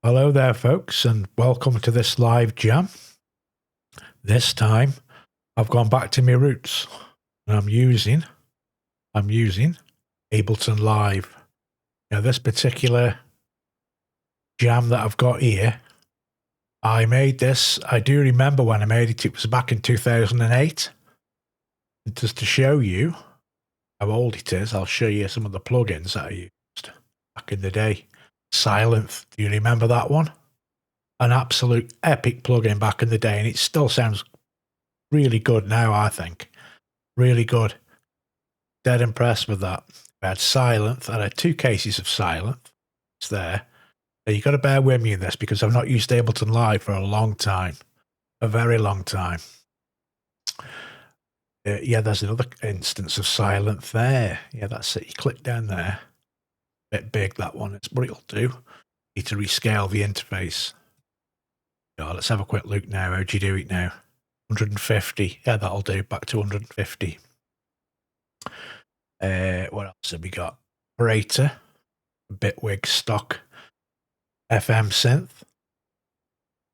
Hello there, folks, and welcome to this live jam. This time, I've gone back to my roots, and I'm using Ableton Live. Now, this particular jam that I've got here, I made this. I do remember when I made it. It was back in 2008. And just to show you how old it is, I'll show you some of the plugins that I used back in the day. Silent, do you remember that one? An absolute epic plugin back in the day, and it still sounds really good now, I think. Really good. Dead impressed with that. I had Silent. I had 2 cases of Silent. It's there. Now, you've got to bear with me in this because I've not used Ableton Live for a long time. A very long time. Yeah, there's another instance of Silent there. Yeah, that's it. You click down there. Bit big, that one. It's what it'll do. Need to rescale the interface. Oh, let's have a quick look now. How do you do it now? 150. Yeah, that'll do. Back to 150. What else have we got? Operator. Bitwig stock. FM synth.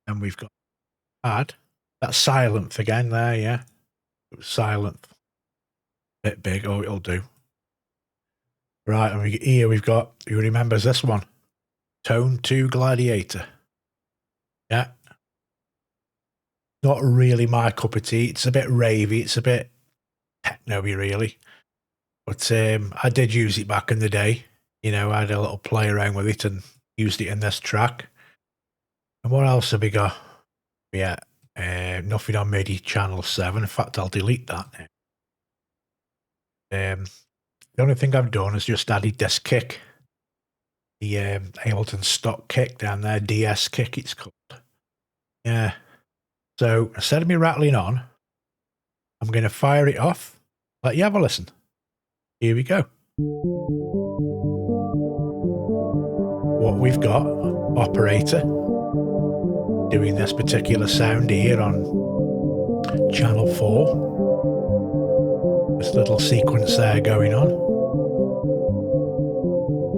And we've got add. That's Silent again there, yeah. It was Silent. Bit big. Oh, it'll do. Right, and here we've got, who remembers this one? Tone 2 Gladiator. Yeah. Not really my cup of tea. It's a bit ravey. It's a bit techno-y, really. But I did use it back in the day. You know, I had a little play around with it and used it in this track. And what else have we got? Yeah, nothing on MIDI channel 7. In fact, I'll delete that now. The only thing I've done is just added this kick. The Ableton stock kick down there, DS kick it's called. Yeah. So instead of me rattling on, I'm going to fire it off. Let you have a listen. Here we go. What we've got, operator, doing this particular sound here on channel 4. This little sequence there going on.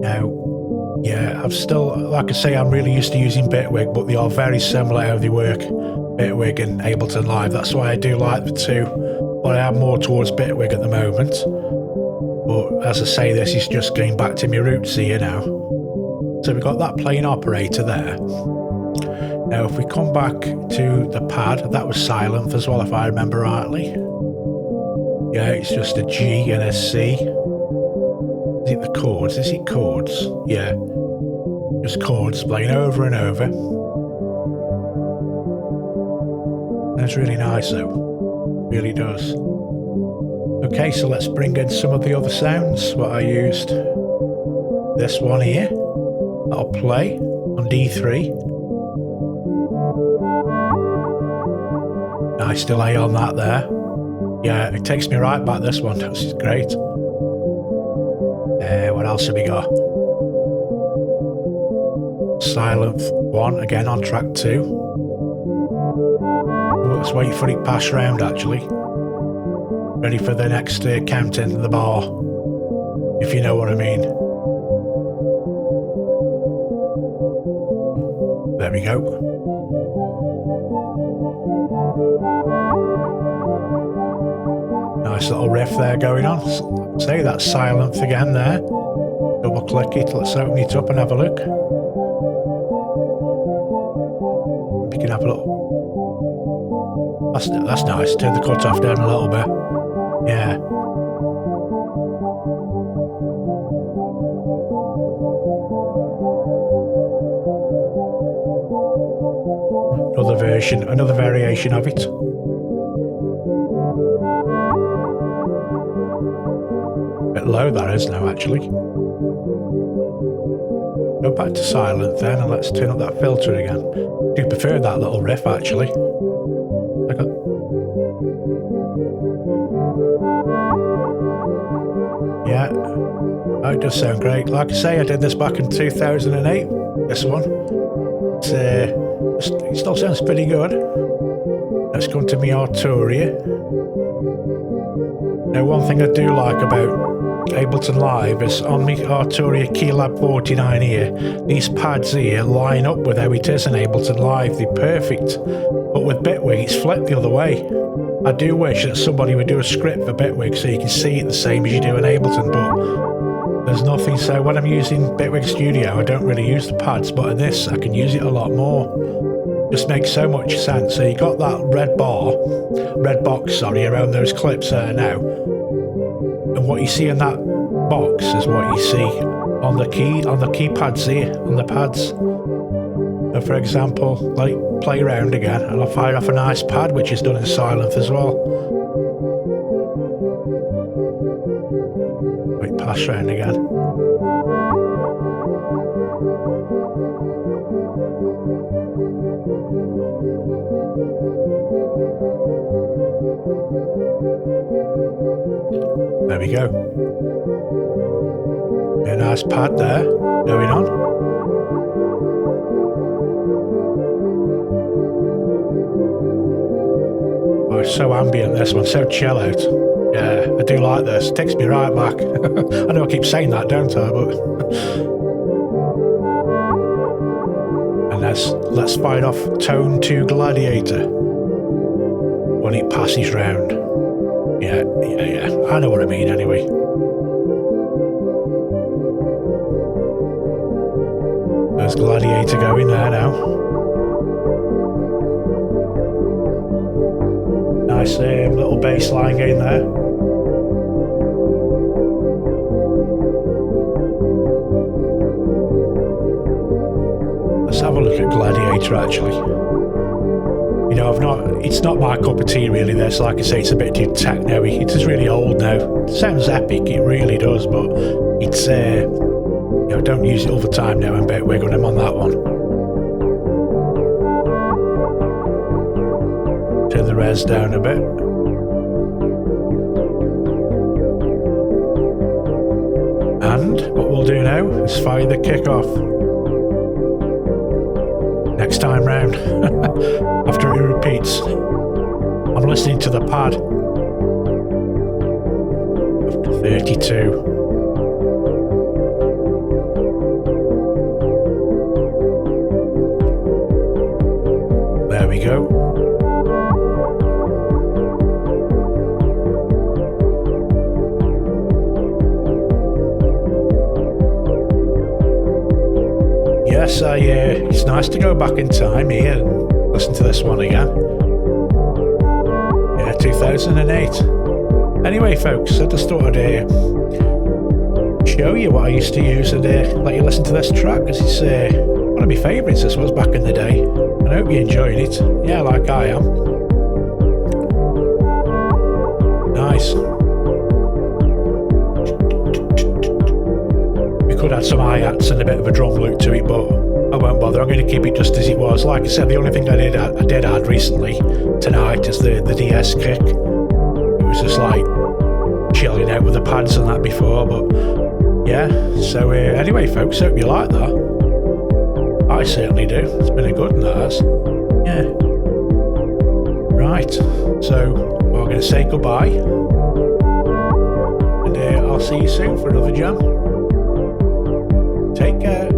Now, yeah, I've still, like I say, I'm really used to using Bitwig, but they are very similar how they work, Bitwig and Ableton Live. That's why I do like the two, but I am more towards Bitwig at the moment. But as I say, this is just going back to my roots here now. So we've got that playing operator there. Now, if we come back to the pad, that was Silent as well, if I remember rightly. Yeah, it's just a G and a C. Is it the chords? Is it chords? Yeah. Just chords playing over and over. That's really nice though. Really does. Okay, so let's bring in some of the other sounds. What I used. This one here. I'll play on D3. Nice delay on that there. Yeah, it takes me right back, this one. This is great. What else have we got? Silent 1, again on track 2. Let's wait for it pass round, actually. Ready for the next count into the bar, if you know what I mean. There we go. Nice little riff there going on. Say that's Silent again there. Double click it. Let's open it up and have a look. We can have a look. That's nice. Turn the cut off down a little bit. Yeah. Another variation of it. Bit low that is now, actually. Go back to Silent then, and let's turn up that filter again. I do prefer that little riff, actually. Yeah, that does sound great. Like I say, I did this back in 2008. This one. It still sounds pretty good. Let's go to my Arturia. Now, one thing I do like about Ableton Live is on my Arturia Keylab 49 here, these pads here line up with how it is in Ableton Live. They're perfect. But with Bitwig, it's flipped the other way. I do wish that somebody would do a script for Bitwig so you can see it the same as you do in Ableton, but there's nothing. So when I'm using Bitwig Studio, I don't really use the pads, but in this, I can use it a lot more. Just makes so much sense. So you got that red box, around those clips there now. And what you see in that box is what you see on the keypads here, on the pads. So for example, like play around again, and I'll fire off a nice pad, which is done in silence as well. Wait, pass round again. There we go. A nice pad there going on. Oh, it's so ambient, this one, so chill out. Yeah, I do like this. It takes me right back. I know I keep saying that, don't I? But and let's fire off tone to Gladiator when it passes round. Yeah. I know what I mean anyway. There's Gladiator going there now. Nice little bass line going there. Let's have a look at Gladiator actually. You know, it's not my cup of tea really this, like I say, it's a bit too techno-y. It is really old now. It sounds epic, it really does, but it's, you know, don't use it all the time now and Bitwig when I'm on that one. Turn the res down a bit. And what we'll do now is fire the kick off. Next time round, after it repeats, I'm listening to the pad. 32. There we go. Yes, it's nice to go back in time here and listen to this one again. Yeah, 2008. Anyway, folks, I just thought I'd show you what I used to use and let you listen to this track, because it's one of my favourites. This was back in the day. I hope you're enjoying it. Yeah, like I am. Nice. We could add some hi-hats and a bit of a drum loop to it, but I won't bother. I'm going to keep it just as it was. Like I said, the only thing I did add recently tonight is the DS kick. It was just like chilling out with the pads and that before, but yeah. So anyway, folks, hope you like that. I certainly do. It's been a good one, that has. Yeah. Right. So we're going to say goodbye, and I'll see you soon for another jam. Take care.